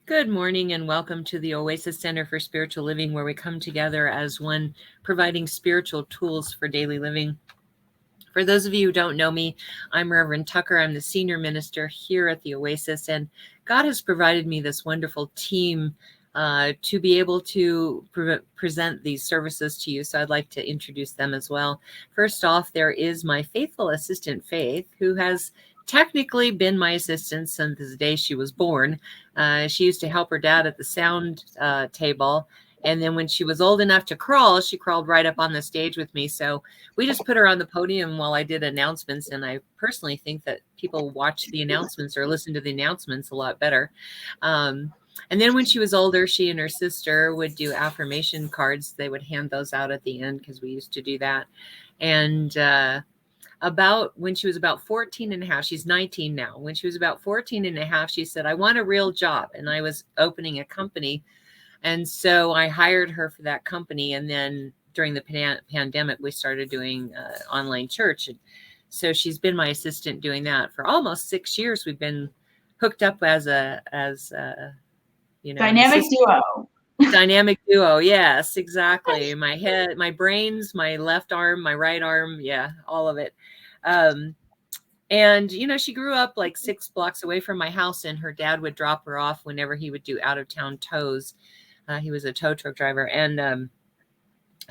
Good morning and welcome to the Oasis Center for Spiritual Living, where we come together as one, providing spiritual tools for daily living. For those of you who don't know me, I'm Reverend Tucker. I'm the senior minister here at the Oasis, and God has provided me this wonderful team to be able to present these services to you. So I'd like to introduce them as well. First off, there is my faithful assistant, Faith, who has technically been my assistant since the day she was born. She used to help her dad at the sound table. And then when she was old enough to crawl, she crawled right up on the stage with me. So we just put her on the podium while I did announcements. And I personally think that people watch the announcements or listen to the announcements a lot better. And then when she was older, she and her sister would do affirmation cards. They would hand those out at the end because we used to do that. And about when she was about 14 and a half, she's 19 now. When she was about 14 and a half, she said, I want a real job. And I was opening a company. And so I hired her for that company. And then during the pandemic, we started doing online church. And so she's been my assistant doing that for almost 6 years. We've been hooked up as dynamic duo. Dynamic duo. Yes, exactly. My head, my brains, my left arm, my right arm. Yeah, all of it. And, she grew up like 6 blocks away from my house, and her dad would drop her off whenever he would do out of town tows. He was a tow truck driver. And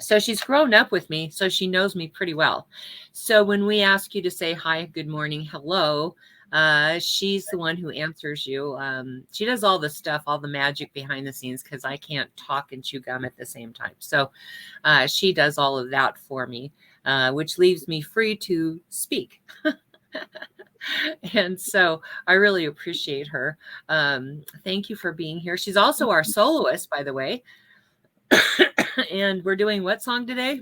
so she's grown up with me, so she knows me pretty well. So when we ask you to say hi, good morning, hello, she's the one who answers you. She does all the stuff, all the magic behind the scenes, because I can't talk and chew gum at the same time. So she does all of that for me, which leaves me free to speak. And so I really appreciate her. Thank you for being here. She's also our soloist, by the way. And we're doing what song today?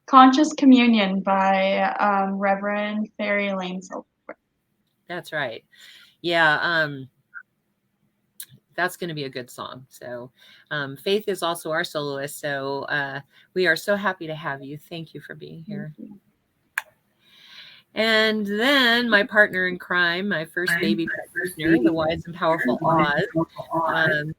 Conscious Communion by Reverend Fairy Lane Silver. That's right. Yeah. That's going to be a good song. So Faith is also our soloist. So we are so happy to have you. Thank you for being here. And then my partner in crime, my first baby practitioner, the wise and powerful Oz.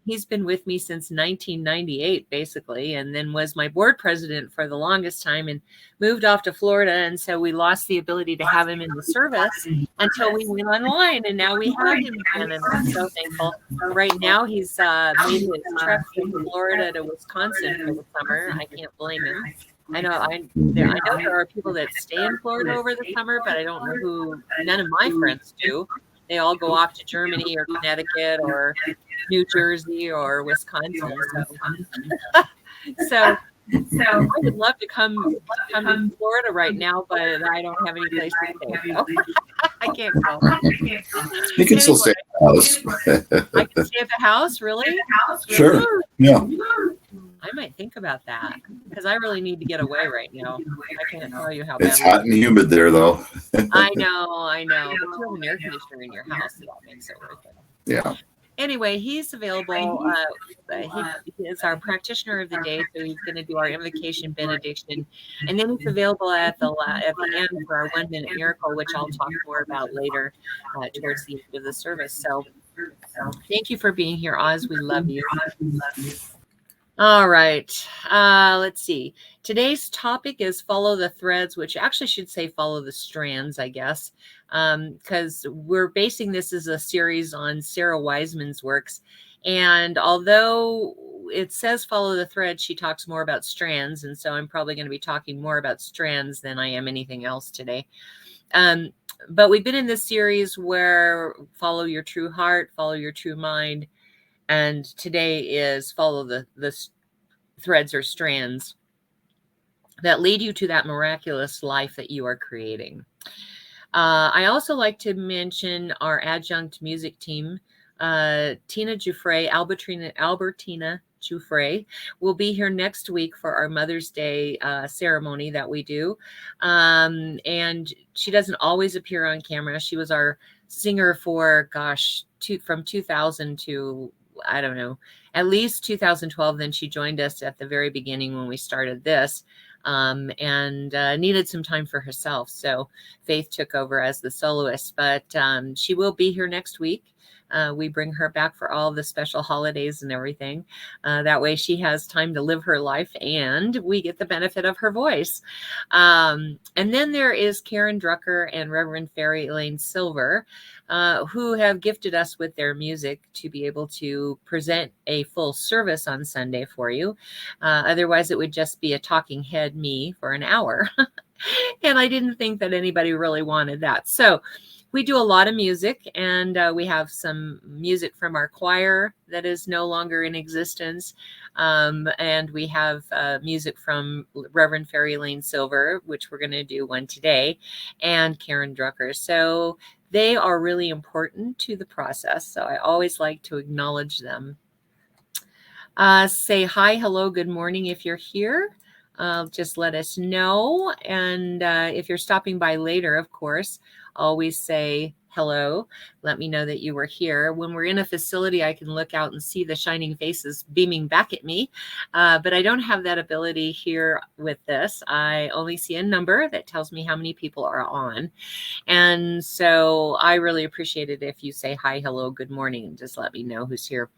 He's been with me since 1998, basically, and then was my board president for the longest time and moved off to Florida. And so we lost the ability to have him in the service until we went online, and now we have him again, and I'm so thankful. Right now, he's made his trek from Florida to Wisconsin for the summer. I can't blame him. I know there are people that stay in Florida over the summer, but I don't know who. None of my friends do. They all go off to Germany or Connecticut or New Jersey or Wisconsin. So I would love to come to Florida right now, but I don't have any place to stay. So I can't go. You can still stay at the house. I can stay at the house, really? Sure. Yeah. I might think about that because I really need to get away right now. I can't tell you how bad it's hot and humid there, though. I know. But you have an air conditioner in your house, so that makes it worth it. Yeah. Anyway, he's available. He is our practitioner of the day, so he's going to do our invocation benediction, and then he's available at the end for our 1-minute miracle, which I'll talk more about later towards the end of the service. So, thank you for being here, Oz. We love you. All right. Let's see. Today's topic is follow the threads, which actually should say follow the strands, I guess, because we're basing this as a series on Sarah Wiseman's works. And although it says follow the thread, she talks more about strands. And so I'm probably going to be talking more about strands than I am anything else today. But we've been in this series where follow your true heart, follow your true mind. And today is follow the threads or strands that lead you to that miraculous life that you are creating. I also like to mention our adjunct music team. Tina Giuffre, Albertina Giuffre, will be here next week for our Mother's Day ceremony that we do. And she doesn't always appear on camera. She was our singer for, from 2000 to, I don't know, at least 2012. Then she joined us at the very beginning when we started this, and needed some time for herself. So Faith took over as the soloist, but she will be here next week We bring her back for all the special holidays and everything. That way she has time to live her life and we get the benefit of her voice. And then there is Karen Drucker and Reverend Fairy Elaine Silver, who have gifted us with their music to be able to present a full service on Sunday for you. Otherwise, it would just be a talking head me for an hour. And I didn't think that anybody really wanted that. So we do a lot of music, and we have some music from our choir that is no longer in existence. And we have music from Reverend Fairy Elaine Silver, which we're going to do one today, and Karen Drucker. So they are really important to the process. So I always like to acknowledge them. Say hi, hello, good morning if you're here. Just let us know. And if you're stopping by later, of course, always say hello. Let me know that you were here. When we're in a facility, I can look out and see the shining faces beaming back at me. But I don't have that ability here with this. I only see a number that tells me how many people are on. And so I really appreciate it if you say hi, hello, good morning, and just let me know who's here.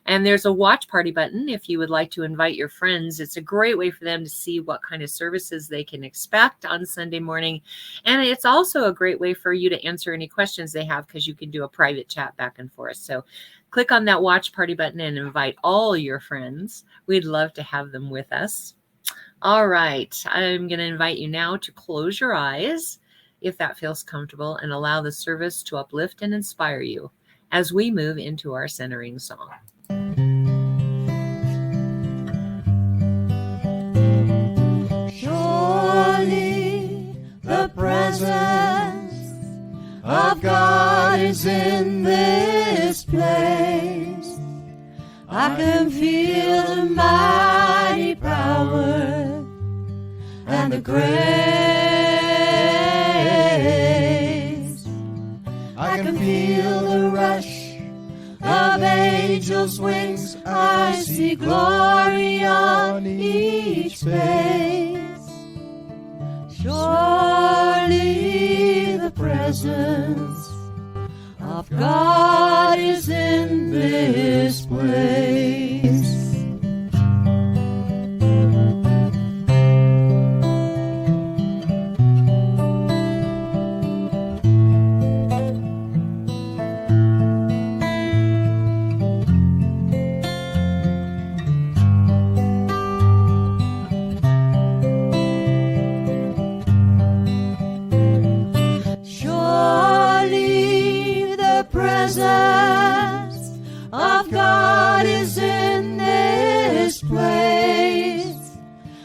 And there's a watch party button if you would like to invite your friends. It's a great way for them to see what kind of services they can expect on Sunday morning. And it's also a great way for you to answer any questions they have, because you can do a private chat back and forth. So click on that watch party button and invite all your friends. We'd love to have them with us. All right. I'm going to invite you now to close your eyes, if that feels comfortable, and allow the service to uplift and inspire you as we move into our centering song. Surely the presence of God is in this place. I can feel the mighty power and the grace. I can feel the rush of angels' wings. I see glory on each face. Surely the presence of God is in this place.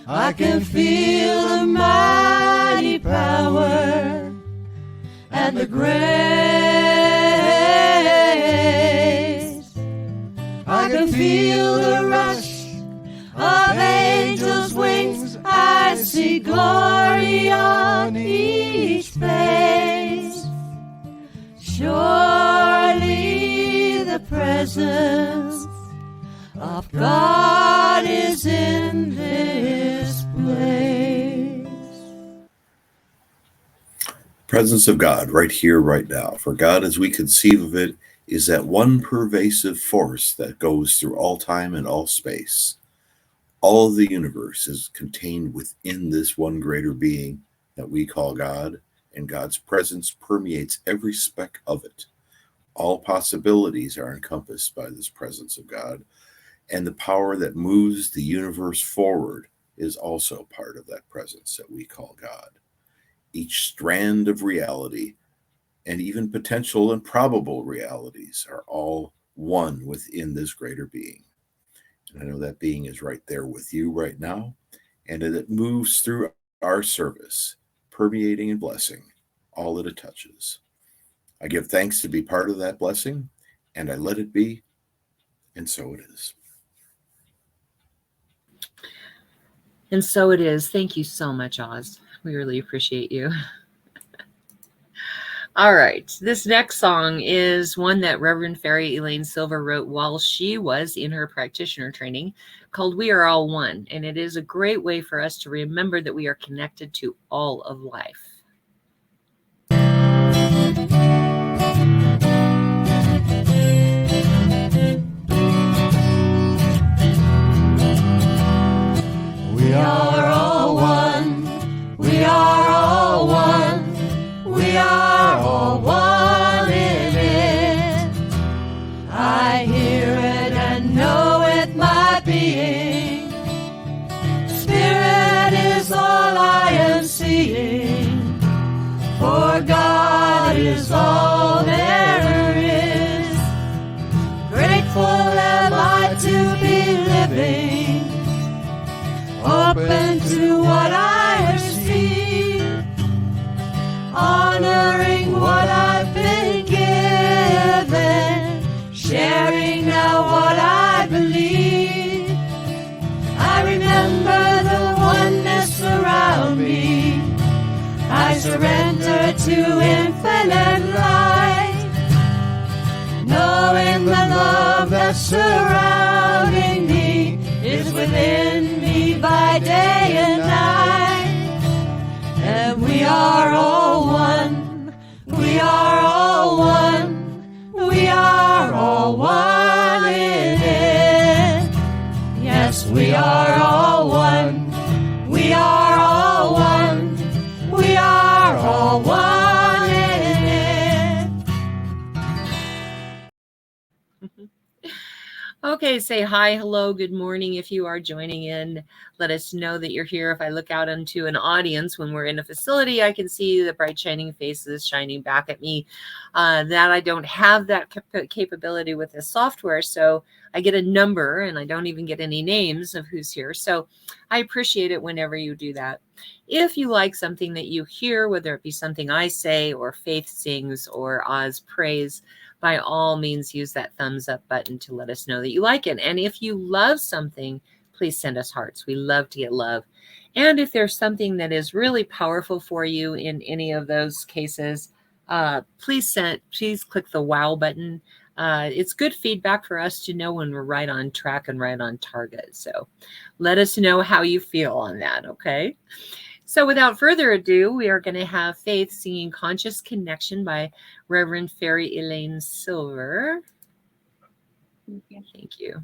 I can feel the mighty power and the grace. I can feel the rush of angels' wings. I see glory on each face. Surely the presence of God is in this place. Presence of God right here, right now. For God, as we conceive of it, is that one pervasive force that goes through all time and all space. All of the universe is contained within this one greater being that we call God, and God's presence permeates every speck of it. All possibilities are encompassed by this presence of God, and the power that moves the universe forward is also part of that presence that we call God. Each strand of reality and even potential and probable realities are all one within this greater being. And I know that being is right there with you right now, and that it moves through our service, permeating and blessing all that it touches. I give thanks to be part of that blessing, and I let it be, and so it is. And so it is. Thank you so much, Oz. We really appreciate you. All right. This next song is one that Reverend Fairy Elaine Silver wrote while she was in her practitioner training, called We Are All One. And it is a great way for us to remember that we are connected to all of life. surrender to infinite light, knowing the love that's surrounding me is within me by day and night. And we are all one, we are all one, we are all one in it. Yes, we are all one, we are all one, we are all one in it. Okay, say hi, hello, good morning. If you are joining in, let us know that you're here. If I look out into an audience when we're in a facility, I can see the bright shining faces shining back at me. That I don't have that capability with this software, so I get a number and I don't even get any names of who's here. So I appreciate it whenever you do that. If you like something that you hear, whether it be something I say or Faith sings or Oz prays, by all means, use that thumbs up button to let us know that you like it. And if you love something, please send us hearts. We love to get love. And if there's something that is really powerful for you in any of those cases, please click the wow button. It's good feedback for us to know when we're right on track and right on target. So let us know how you feel on that, okay? So without further ado, we are going to have Faith singing Conscious Connection by Reverend Fairy Elaine Silver. Thank you.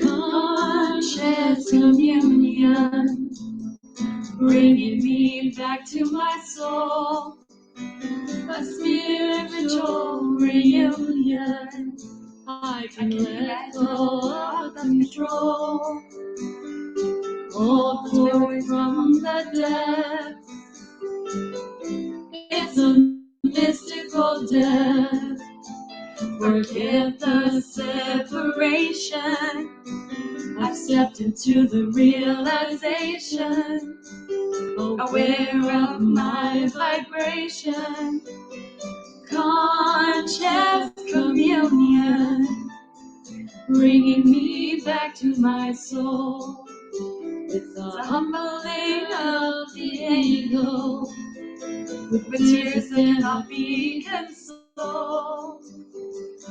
Conscious communion, bringing me back to my soul. A spiritual reunion, I can let go of control. Oh, glory from the depths, it's a mystical death. Forget the separation, I've stepped into the realization, aware of my vibration. Conscious communion, bringing me back to my soul. It's a humbling of the ego, with tears then I'll be consoled,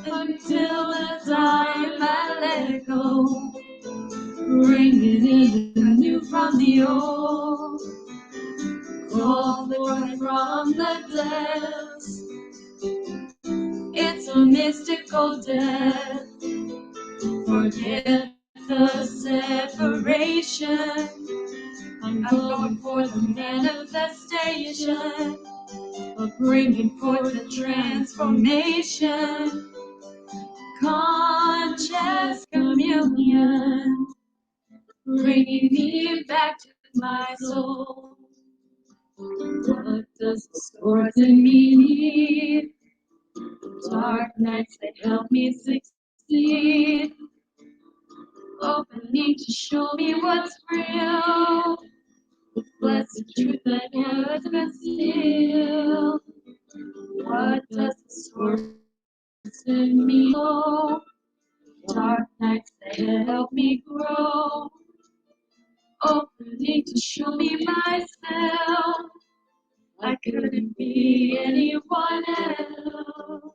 until the time I let go, bringing in the new from the old. Call forth from the depths, it's a mystical death. Forget the separation, I'm going for the manifestation of bringing forth the transformation. Conscious communion, bringing me back to my soul. What does the source in me need? Dark nights that help me succeed, opening to show me what's real, with blessed truth that never concealed. What does the source in me know? Dark nights that help me grow, opening to show me myself. I couldn't be anyone else.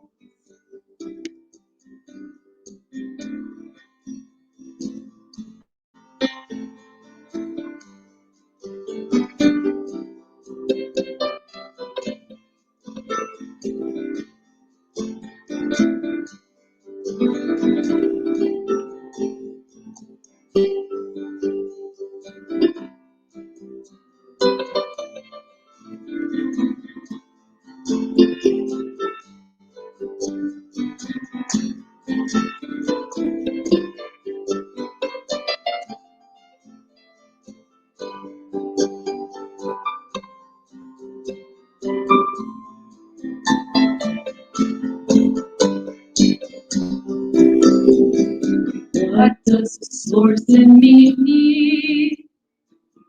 What does the source in me need?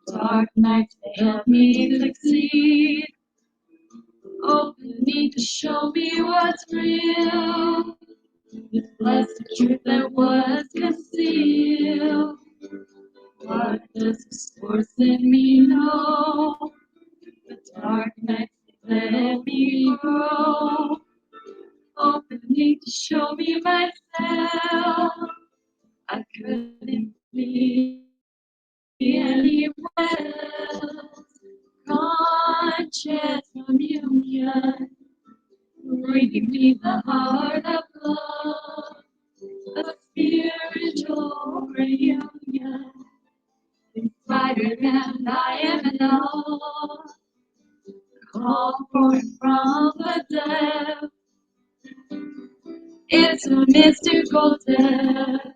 Dark nights that help me succeed, Open me to show me what's real. Bless the truth that was concealed. What does the source in me know? The dark nights let me grow. Open me to show me myself. I couldn't be anyone else. Conscious communion, bringing me the heart of love. A spiritual reunion, inspired and I am in awe. Call forth from the depth. It's a mystical death.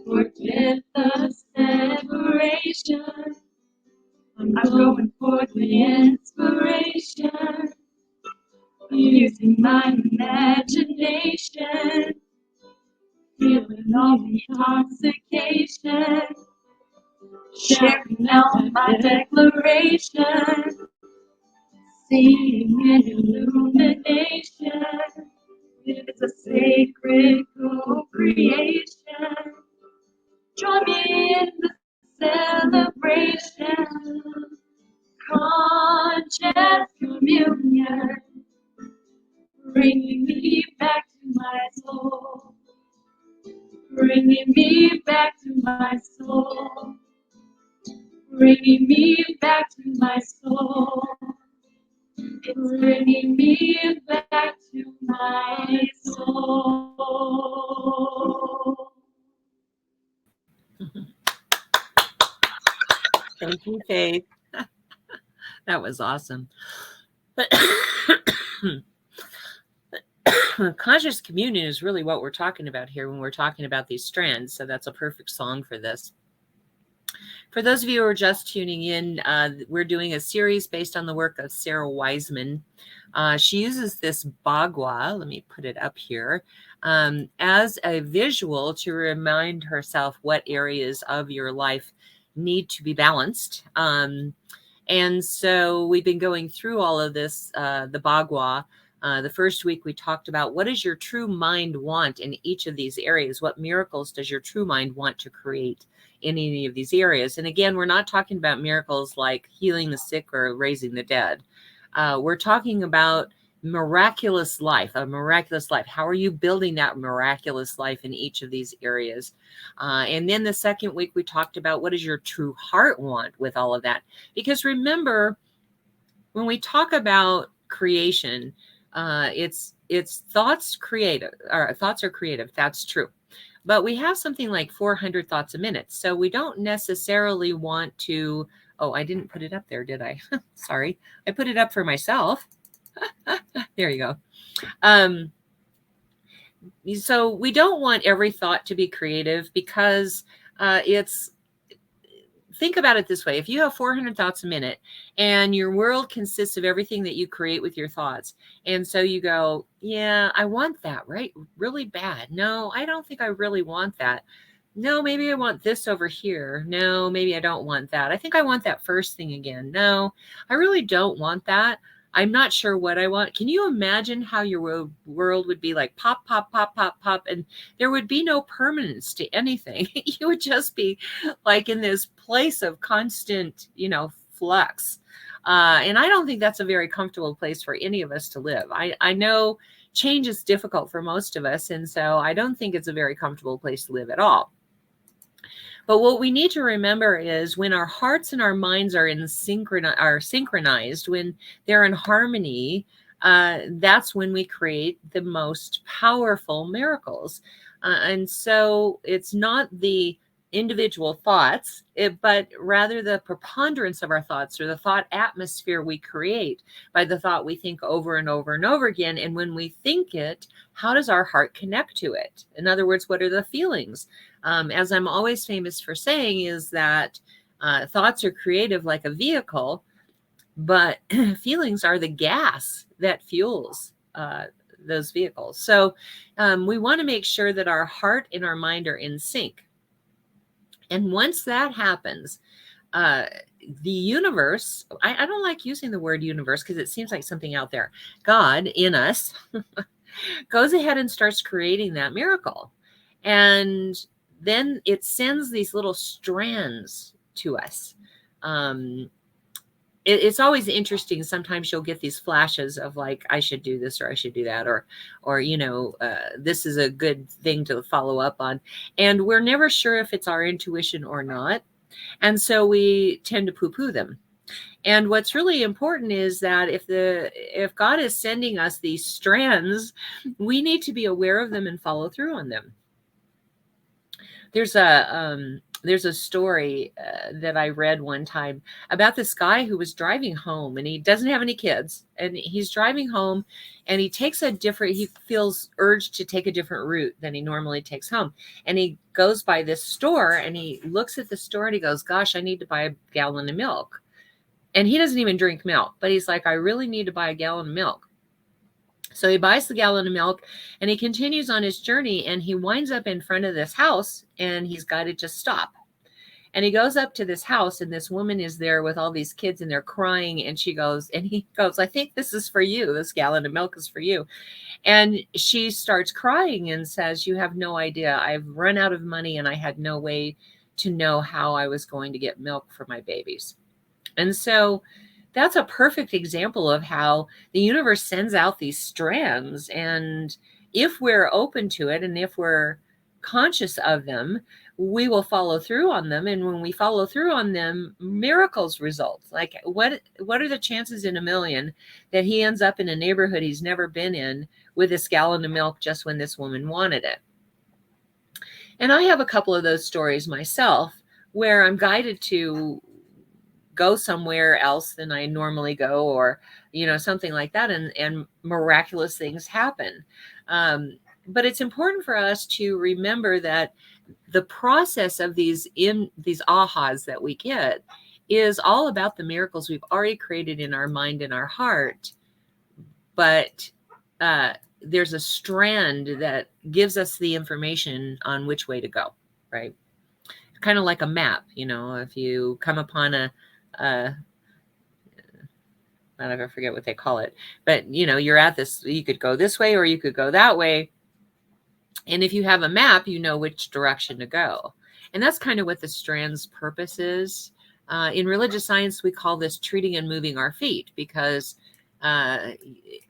Forget the separation. I'm going for the inspiration. Using my imagination. Feeling all the intoxication. Sharing out my declaration. Seeing an illumination. It's a sacred co-creation. Join me in the celebration. Conscious communion. Bringing me back to my soul. Bringing me back to my soul. Bringing me back to my soul. It's bringing me back to my soul. Thank you, Faith. That was awesome. Conscious communion is really what we're talking about here when we're talking about these strands. So that's a perfect song for this. For those of you who are just tuning in, we're doing a series based on the work of Sarah Wiseman. She uses this bagua, let me put it up here, as a visual to remind herself what areas of your life need to be balanced. And so we've been going through all of this, the bagua. The first week we talked about what does your true mind want in each of these areas? What miracles does your true mind want to create in any of these areas? And again, we're not talking about miracles like healing the sick or raising the dead. We're talking about miraculous life, a miraculous life. How are you building that miraculous life in each of these areas? And then the second week, we talked about what does your true heart want with all of that? Because remember, when we talk about creation, it's thoughts creative, or thoughts are creative. That's true. But we have something like 400 thoughts a minute. So we don't necessarily want to, oh, I didn't put it up there, did I? Sorry. I put it up for myself. There you go. So we don't want every thought to be creative because think about it this way. If you have 400 thoughts a minute and your world consists of everything that you create with your thoughts, and so you go, yeah, I want that, right? Really bad. No, I don't think I really want that. No, maybe I want this over here. No, maybe I don't want that. I think I want that first thing again. No, I really don't want that. I'm not sure what I want. Can you imagine how your world would be like pop, pop, pop, pop, pop, and there would be no permanence to anything. You would just be like in this place of constant, flux. And I don't think that's a very comfortable place for any of us to live. I know change is difficult for most of us, and so I don't think it's a very comfortable place to live at all. But what we need to remember is when our hearts and our minds are synchronized, when they're in harmony, that's when we create the most powerful miracles. And so it's not the individual thoughts, but rather the preponderance of our thoughts, or the thought atmosphere we create by the thought we think over and over and over again. And when we think it, how does our heart connect to it? In other words, what are the feelings? As I'm always famous for saying, is that thoughts are creative like a vehicle, but feelings are the gas that fuels those vehicles. So we want to make sure that our heart and our mind are in sync. And once that happens, the universe, I don't like using the word universe because it seems like something out there. God in us goes ahead and starts creating that miracle. And then it sends these little strands to us. It's always interesting. Sometimes you'll get these flashes of like, I should do this or I should do that, or this is a good thing to follow up on. And we're never sure if it's our intuition or not. And so we tend to poo-poo them. And what's really important is that if God is sending us these strands, we need to be aware of them and follow through on them. There's a story that I read one time about this guy who was driving home, and he doesn't have any kids, and he's driving home, and he feels urged to take a different route than he normally takes home. And he goes by this store, and he looks at the store, and he goes, gosh, I need to buy a gallon of milk. And he doesn't even drink milk, but he's like, I really need to buy a gallon of milk. So he buys the gallon of milk, and he continues on his journey, and he winds up in front of this house, and he's got to just stop. And he goes up to this house, and this woman is there with all these kids, and they're crying. And he goes, I think this is for you. This gallon of milk is for you. And she starts crying and says, you have no idea. I've run out of money, and I had no way to know how I was going to get milk for my babies. And so that's a perfect example of how the universe sends out these strands. And if we're open to it, and if we're conscious of them, we will follow through on them. And when we follow through on them, miracles result. Like what are the chances in a million that he ends up in a neighborhood he's never been in with this gallon of milk just when this woman wanted it? And I have a couple of those stories myself where I'm guided to go somewhere else than I normally go, or, something like that. And miraculous things happen. But it's important for us to remember that the process of these ahas that we get is all about the miracles we've already created in our mind and our heart. But there's a strand that gives us the information on which way to go, right? Kind of like a map, if you come upon I forget what they call it, but you're at this, you could go this way or you could go that way. And if you have a map, you know which direction to go. And that's kind of what the strand's purpose is. In religious science, we call this treating and moving our feet, because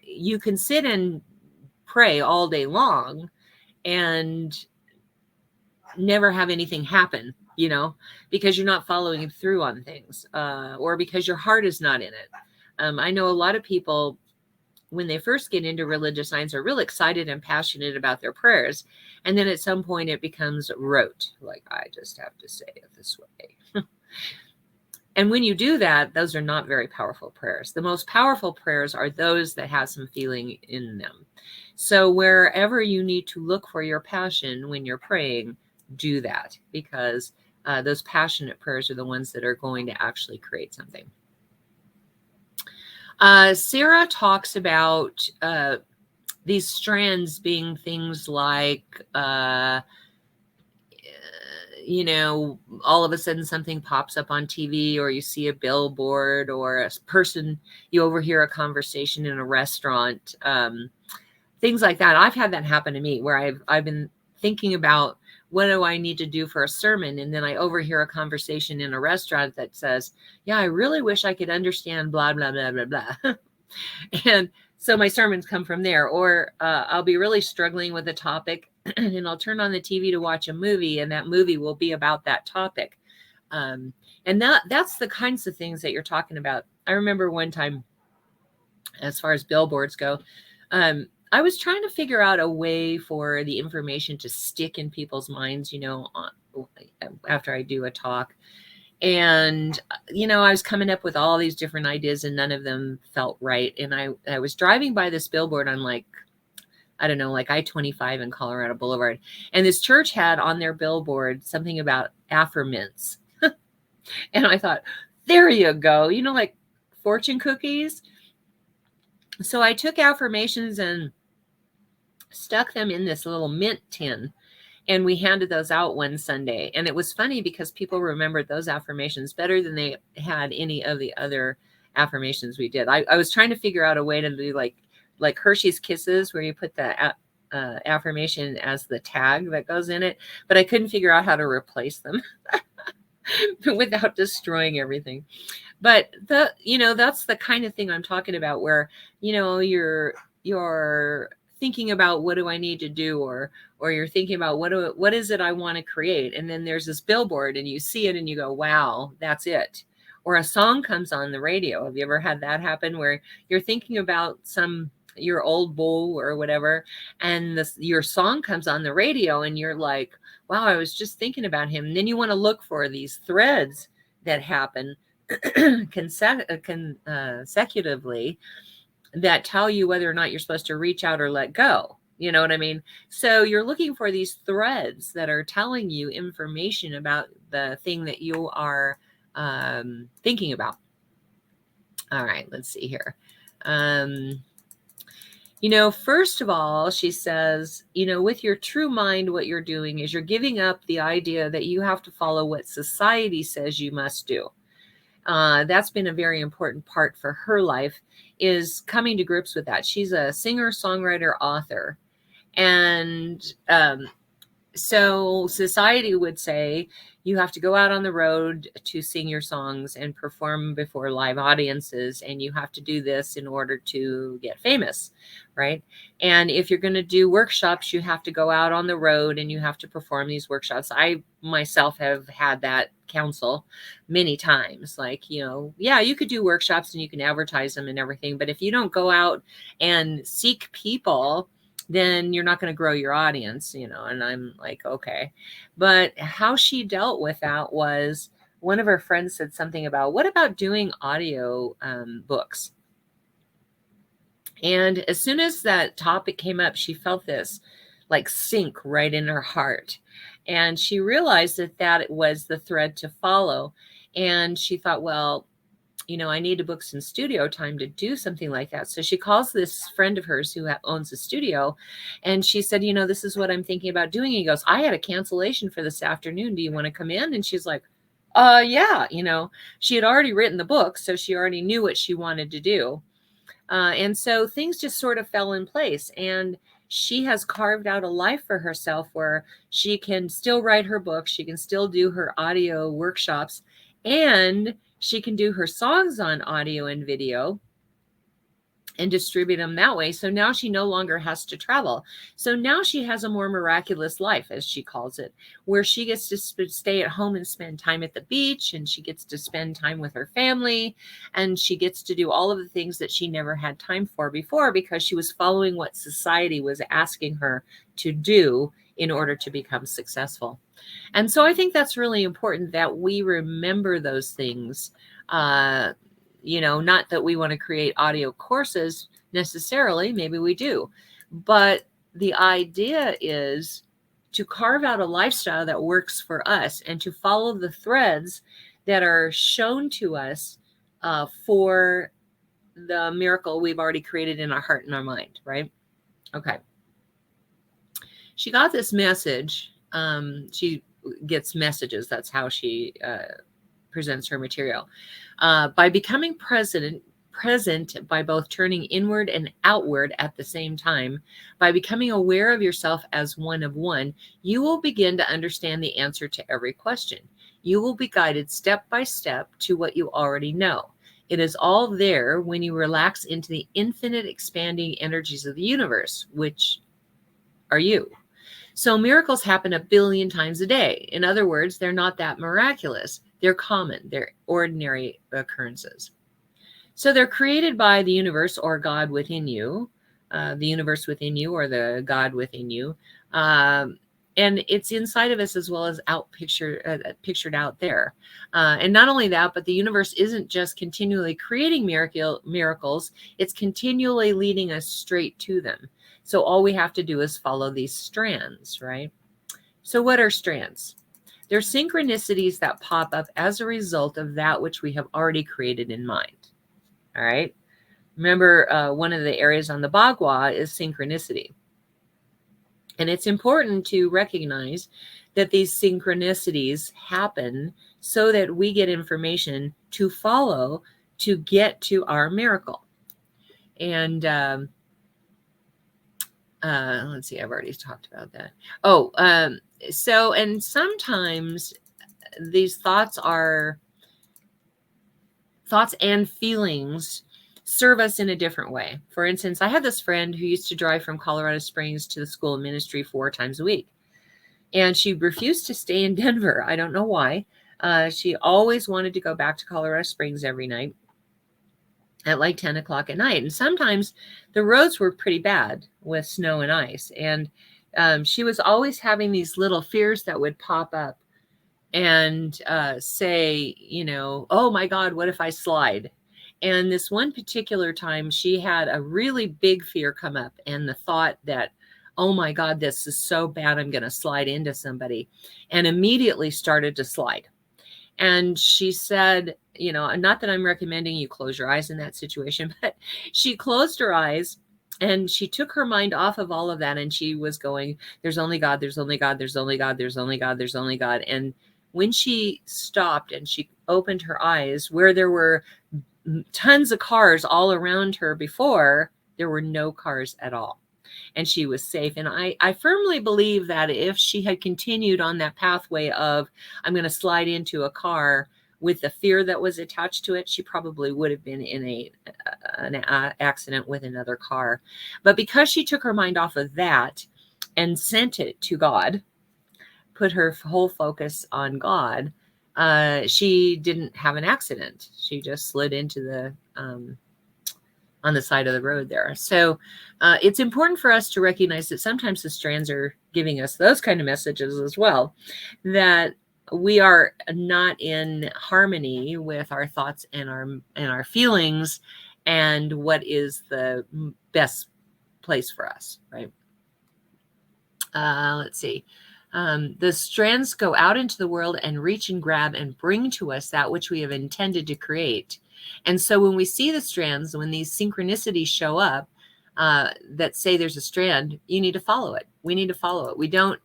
you can sit and pray all day long and never have anything happen, because you're not following through on things, or because your heart is not in it. I know a lot of people, when they first get into religious science, are real excited and passionate about their prayers. And then at some point it becomes rote. Like, I just have to say it this way. And when you do that, those are not very powerful prayers. The most powerful prayers are those that have some feeling in them. So wherever you need to look for your passion when you're praying, do that, because those passionate prayers are the ones that are going to actually create something. Sarah talks about these strands being things like, all of a sudden something pops up on TV, or you see a billboard, or a person, you overhear a conversation in a restaurant, things like that. I've had that happen to me, where I've been thinking about, what do I need to do for a sermon? And then I overhear a conversation in a restaurant that says, yeah, I really wish I could understand blah, blah, blah, blah, blah. And so my sermons come from there. Or I'll be really struggling with a topic, and I'll turn on the TV to watch a movie, and that movie will be about that topic. And that's the kinds of things that you're talking about. I remember one time, as far as billboards go, I was trying to figure out a way for the information to stick in people's minds, after I do a talk. And, I was coming up with all these different ideas, and none of them felt right. And I was driving by this billboard on I-25 in Colorado Boulevard. And this church had on their billboard something about Affermints. And I thought, there you go, like fortune cookies. So I took affirmations and stuck them in this little mint tin. And we handed those out one Sunday. And it was funny because people remembered those affirmations better than they had any of the other affirmations we did. I was trying to figure out a way to do like Hershey's Kisses, where you put the affirmation as the tag that goes in it, but I couldn't figure out how to replace them without destroying everything. But that's the kind of thing I'm talking about, where, you're thinking about, what do I need to do? Or you're thinking about, what is it I want to create? And then there's this billboard and you see it and you go, wow, that's it. Or a song comes on the radio. Have you ever had that happen, where you're thinking about your old beau or whatever, and your song comes on the radio and you're like, wow, I was just thinking about him. And then you want to look for these threads that happen consecutively that tell you whether or not you're supposed to reach out or let go. You know what I mean? So you're looking for these threads that are telling you information about the thing that you are thinking about. All right, let's see here. First of all, she says, with your true mind, what you're doing is you're giving up the idea that you have to follow what society says you must do. That's been a very important part for her life, is coming to grips with that. She's a singer, songwriter, author. And so society would say you have to go out on the road to sing your songs and perform before live audiences, and you have to do this in order to get famous, right? And if you're going to do workshops, you have to go out on the road and you have to perform these workshops. I myself have had that counsel many times, like, yeah, you could do workshops and you can advertise them and everything, but if you don't go out and seek people, then you're not going to grow your audience, and I'm like, okay. But how she dealt with that was, one of her friends said something about, what about doing audio books? And as soon as that topic came up, she felt this like sink right in her heart. And she realized that it was the thread to follow. And she thought, well, I need to book some studio time to do something like that. So she calls this friend of hers who owns a studio. And she said, this is what I'm thinking about doing. And he goes, I had a cancellation for this afternoon. Do you want to come in? And she's like, yeah. She had already written the book, so she already knew what she wanted to do. And so things just sort of fell in place. And she has carved out a life for herself where she can still write her book. She can still do her audio workshops, and she can do her songs on audio and video and distribute them that way. So now she no longer has to travel. So now she has a more miraculous life, as she calls it, where she gets to stay at home and spend time at the beach, and she gets to spend time with her family, and she gets to do all of the things that she never had time for before, because she was following what society was asking her to do in order to become successful. And so I think that's really important that we remember those things. Not that we want to create audio courses necessarily, maybe we do, but the idea is to carve out a lifestyle that works for us and to follow the threads that are shown to us for the miracle we've already created in our heart and our mind, right? Okay. She got this message. She gets messages. That's how she presents her material. By becoming present by both turning inward and outward at the same time, by becoming aware of yourself as one of one, you will begin to understand the answer to every question. You will be guided step by step to what you already know. It is all there when you relax into the infinite expanding energies of the universe, which are you. So miracles happen 1 billion times a day. In other words, they're not that miraculous. They're common. They're ordinary occurrences. So they're created by the universe or God within you, the universe within you or the God within you. And it's inside of us as well as pictured out there. And not only that, but the universe isn't just continually creating miracles. It's continually leading us straight to them. So all we have to do is follow these strands, right? So what are strands? They're synchronicities that pop up as a result of that which we have already created in mind. All right. Remember, one of the areas on the Bagua is synchronicity. And it's important to recognize that these synchronicities happen so that we get information to follow to get to our miracle. And let's see, I've already talked about that. And sometimes these thoughts and feelings serve us in a different way. For instance, I had this friend who used to drive from Colorado Springs to the school of ministry 4 times a week. And she refused to stay in Denver. I don't know why. She always wanted to go back to Colorado Springs every night at like 10 o'clock at night. And sometimes the roads were pretty bad with snow and ice. And she was always having these little fears that would pop up and say, oh my God, what if I slide? And this one particular time, she had a really big fear come up, and the thought that, oh my God, this is so bad, I'm going to slide into somebody, and immediately started to slide. And she said, not that I'm recommending you close your eyes in that situation, but she closed her eyes and she took her mind off of all of that. And she was going, there's only God, there's only God, there's only God, there's only God, there's only God. And when she stopped and she opened her eyes, where there were tons of cars all around her before, there were no cars at all. And she was safe. And I firmly believe that if she had continued on that pathway of, I'm going to slide into a car with the fear that was attached to it, she probably would have been in an accident with another car. But because she took her mind off of that and sent it to God, put her whole focus on God, she didn't have an accident. She just slid into the on the side of the road there. So it's important for us to recognize that sometimes the strands are giving us those kind of messages as well, that we are not in harmony with our thoughts and our feelings and what is the best place for us, right? Let's see. The strands go out into the world and reach and grab and bring to us that which we have intended to create. And so when we see the strands, when these synchronicities show up that say there's a strand, you need to follow it. We need to follow it. We don't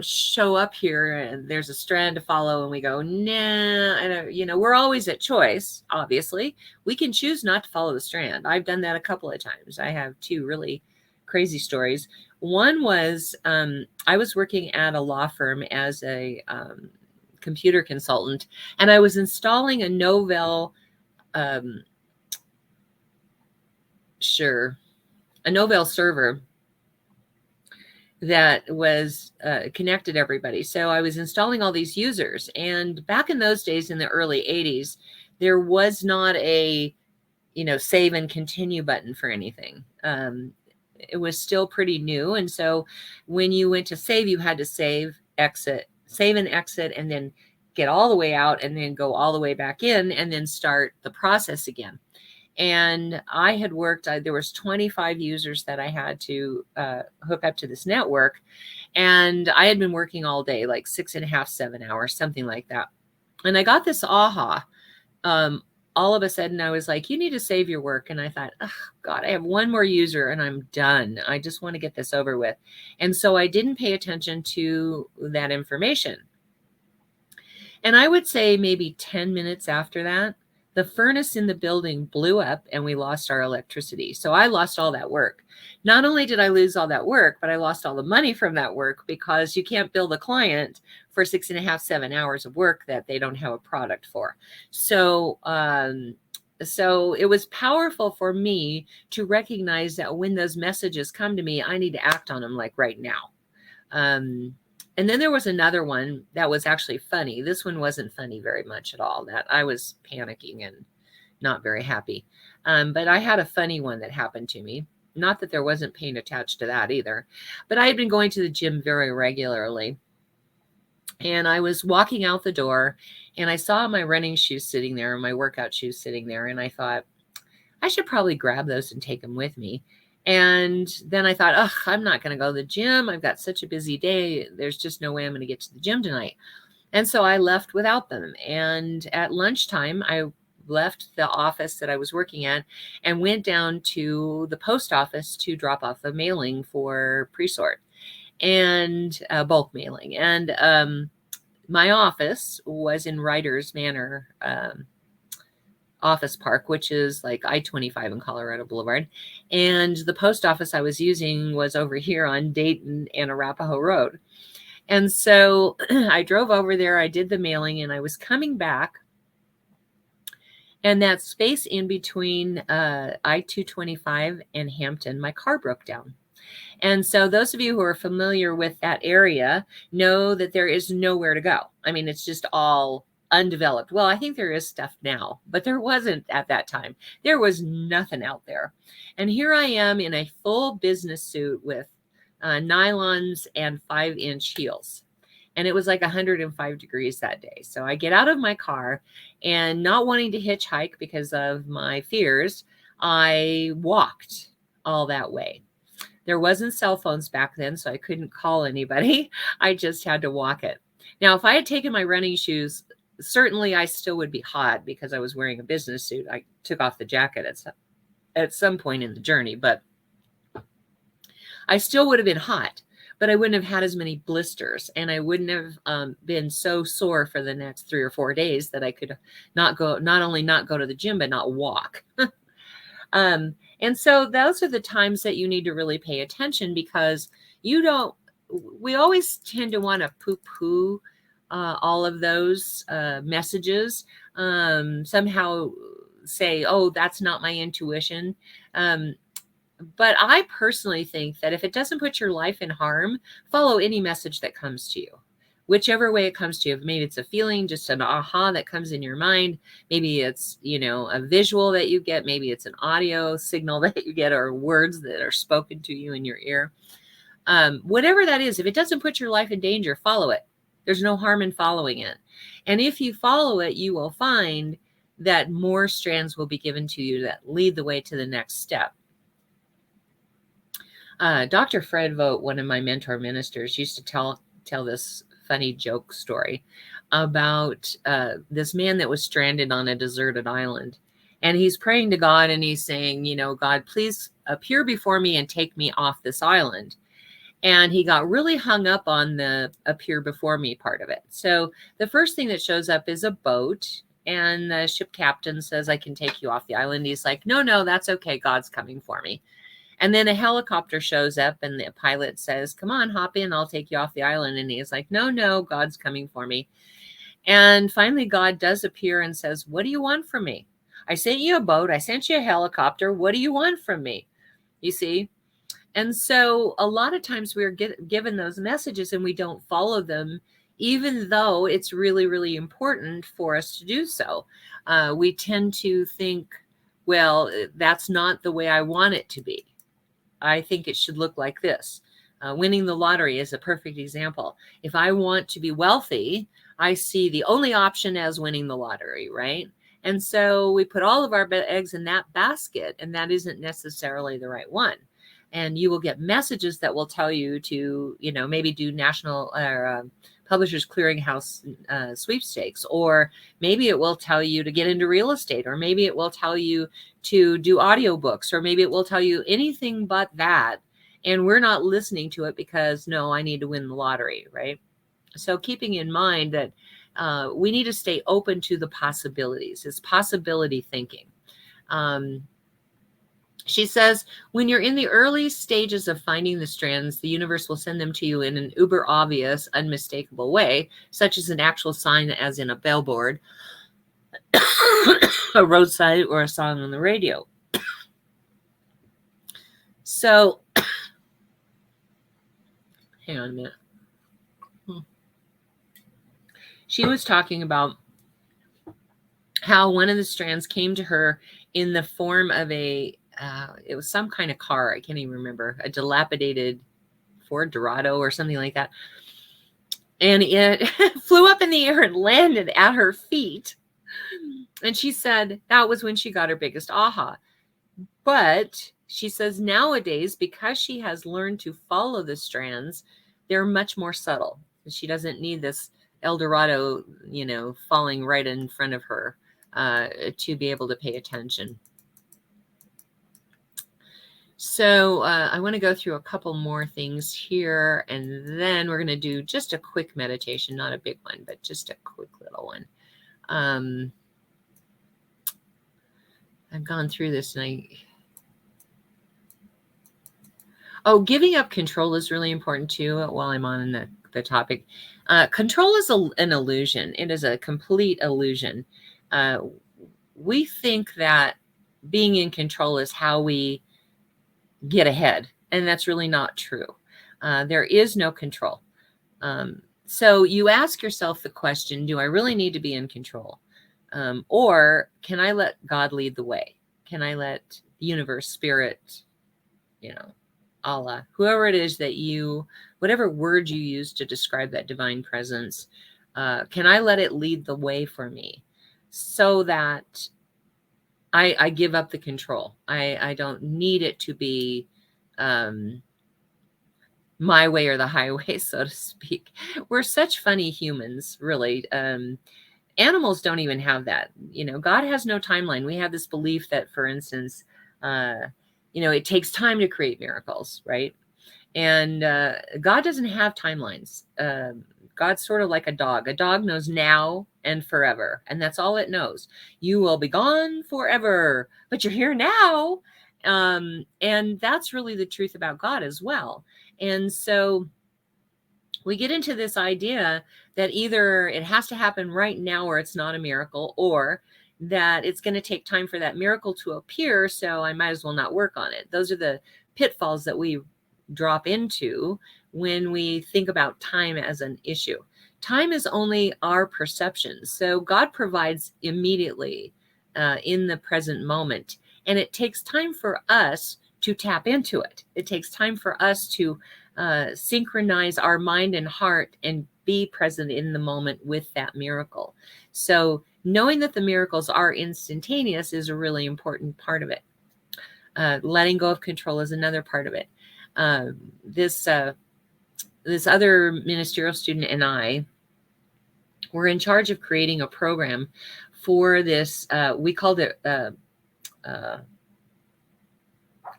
show up here and there's a strand to follow and we go, nah, I don't, we're always at choice. Obviously, we can choose not to follow the strand. I've done that a couple of times. I have 2 really crazy stories. One was I was working at a law firm as a computer consultant, and I was installing a Novell server that was connected to everybody. So I was installing all these users. And back in those days, in the early 80s, there was not a, save and continue button for anything. It was still pretty new. And so when you went to save, you had to save and exit, and then get all the way out and then go all the way back in and then start the process again. And I had worked, there was 25 users that I had to hook up to this network. And I had been working all day, like 6.5, 7 hours, something like that. And I got this aha. All of a sudden I was like, you need to save your work. And I thought, oh God, I have one more user and I'm done. I just want to get this over with. And so I didn't pay attention to that information. And I would say maybe 10 minutes after that, the furnace in the building blew up and we lost our electricity. So I lost all that work. Not only did I lose all that work, but I lost all the money from that work, because you can't bill the client for 6.5, 7 hours of work that they don't have a product for. So it was powerful for me to recognize that when those messages come to me, I need to act on them like right now. And then there was another one that was actually funny. This one wasn't funny very much at all. That I was panicking and not very happy. But I had a funny one that happened to me. Not that there wasn't pain attached to that either. But I had been going to the gym very regularly. And I was walking out the door and I saw my running shoes sitting there, my workout shoes sitting there. And I thought, I should probably grab those and take them with me. And then I thought, I'm not going to go to the gym. I've got such a busy day. There's just no way I'm going to get to the gym tonight. And so I left without them. And at lunchtime, I left the office that I was working at and went down to the post office to drop off a mailing for pre-sort. and bulk mailing. And my office was in Writers Manor Office Park, which is like I-25 in Colorado Boulevard. And the post office I was using was over here on Dayton and Arapahoe Road. And so I drove over there, I did the mailing, and I was coming back. And that space in between I-225 and Hampton, my car broke down. And so those of you who are familiar with that area know that there is nowhere to go. I mean, it's just all undeveloped. Well, I think there is stuff now, but there wasn't at that time. There was nothing out there. And here I am in a full business suit with nylons and 5-inch heels. And it was like 105 degrees that day. So I get out of my car, and not wanting to hitchhike because of my fears, I walked all that way. There wasn't cell phones back then, so I couldn't call anybody. I just had to walk it. Now, if I had taken my running shoes, certainly I still would be hot because I was wearing a business suit. I took off the jacket at some point in the journey, but I still would have been hot, but I wouldn't have had as many blisters, and I wouldn't have been so sore for the next 3 or 4 days that I could not only not go to the gym, but not walk. And so those are the times that you need to really pay attention, because we always tend to want to poo-poo all of those messages, somehow say, oh, that's not my intuition. But I personally think that if it doesn't put your life in harm, follow any message that comes to you, whichever way it comes to you. Maybe it's a feeling, just an aha that comes in your mind. Maybe it's, a visual that you get. Maybe it's an audio signal that you get, or words that are spoken to you in your ear. Whatever that is, if it doesn't put your life in danger, follow it. There's no harm in following it. And if you follow it, you will find that more strands will be given to you that lead the way to the next step. Dr. Fred Vogt, one of my mentor ministers, used to tell this funny joke story about this man that was stranded on a deserted island. And he's praying to God, and he's saying, God, please appear before me and take me off this island. And he got really hung up on the appear before me part of it. So the first thing that shows up is a boat, and the ship captain says, I can take you off the island. He's like, no, that's okay. God's coming for me. And then a helicopter shows up, and the pilot says, come on, hop in, I'll take you off the island. And he's like, no, God's coming for me. And finally, God does appear and says, what do you want from me? I sent you a boat. I sent you a helicopter. What do you want from me? You see? And so a lot of times we're given those messages and we don't follow them, even though it's really, really important for us to do so. We tend to think, well, that's not the way I want it to be. I think it should look like this. Winning the lottery is a perfect example. If I want to be wealthy, I see the only option as winning the lottery, right? And so we put all of our eggs in that basket, and that isn't necessarily the right one. And you will get messages that will tell you to, maybe do National Publishers Clearinghouse sweepstakes, or maybe it will tell you to get into real estate, or maybe it will tell you to do audiobooks, or maybe it will tell you anything but that. And we're not listening to it because, no, I need to win the lottery, right? So keeping in mind that we need to stay open to the possibilities. It's possibility thinking. She says, when you're in the early stages of finding the strands, the universe will send them to you in an uber obvious, unmistakable way, such as an actual sign, as in a billboard, a roadside, or a song on the radio. So, hang on a minute. She was talking about how one of the strands came to her in the form of it was some kind of car. I can't even remember, a dilapidated Ford Dorado or something like that. And it flew up in the air and landed at her feet. And she said that was when she got her biggest aha. But she says nowadays, because she has learned to follow the strands, they're much more subtle. She doesn't need this El Dorado, falling right in front of her to be able to pay attention. So I want to go through a couple more things here, and then we're going to do just a quick meditation, not a big one, but just a quick little one. I've gone through this, and giving up control is really important too. While I'm on the topic, control is an illusion. It is a complete illusion. We think that being in control is how we get ahead, and that's really not true. There is no control. So you ask yourself the question, do I really need to be in control? Or can I let God lead the way? Can I let the universe, spirit, Allah, whoever it is that whatever word you use to describe that divine presence, can I let it lead the way for me so that I give up the control? I don't need it to be my way or the highway, so to speak. We're such funny humans, really. Animals don't even have that. God has no timeline. We have this belief that, for instance, it takes time to create miracles, right? And God doesn't have timelines. God's sort of like a dog. A dog knows now and forever, and that's all it knows. You will be gone forever, but you're here now. And that's really the truth about God as well. And so we get into this idea that either it has to happen right now or it's not a miracle, or that it's going to take time for that miracle to appear, so I might as well not work on it. Those are the pitfalls that we drop into when we think about time as an issue. Time is only our perception. So God provides immediately in the present moment. And it takes time for us to tap into it. It takes time for us to synchronize our mind and heart and be present in the moment with that miracle. So knowing that the miracles are instantaneous is a really important part of it. Letting go of control is another part of it. This other ministerial student and I were in charge of creating a program for this. We called it an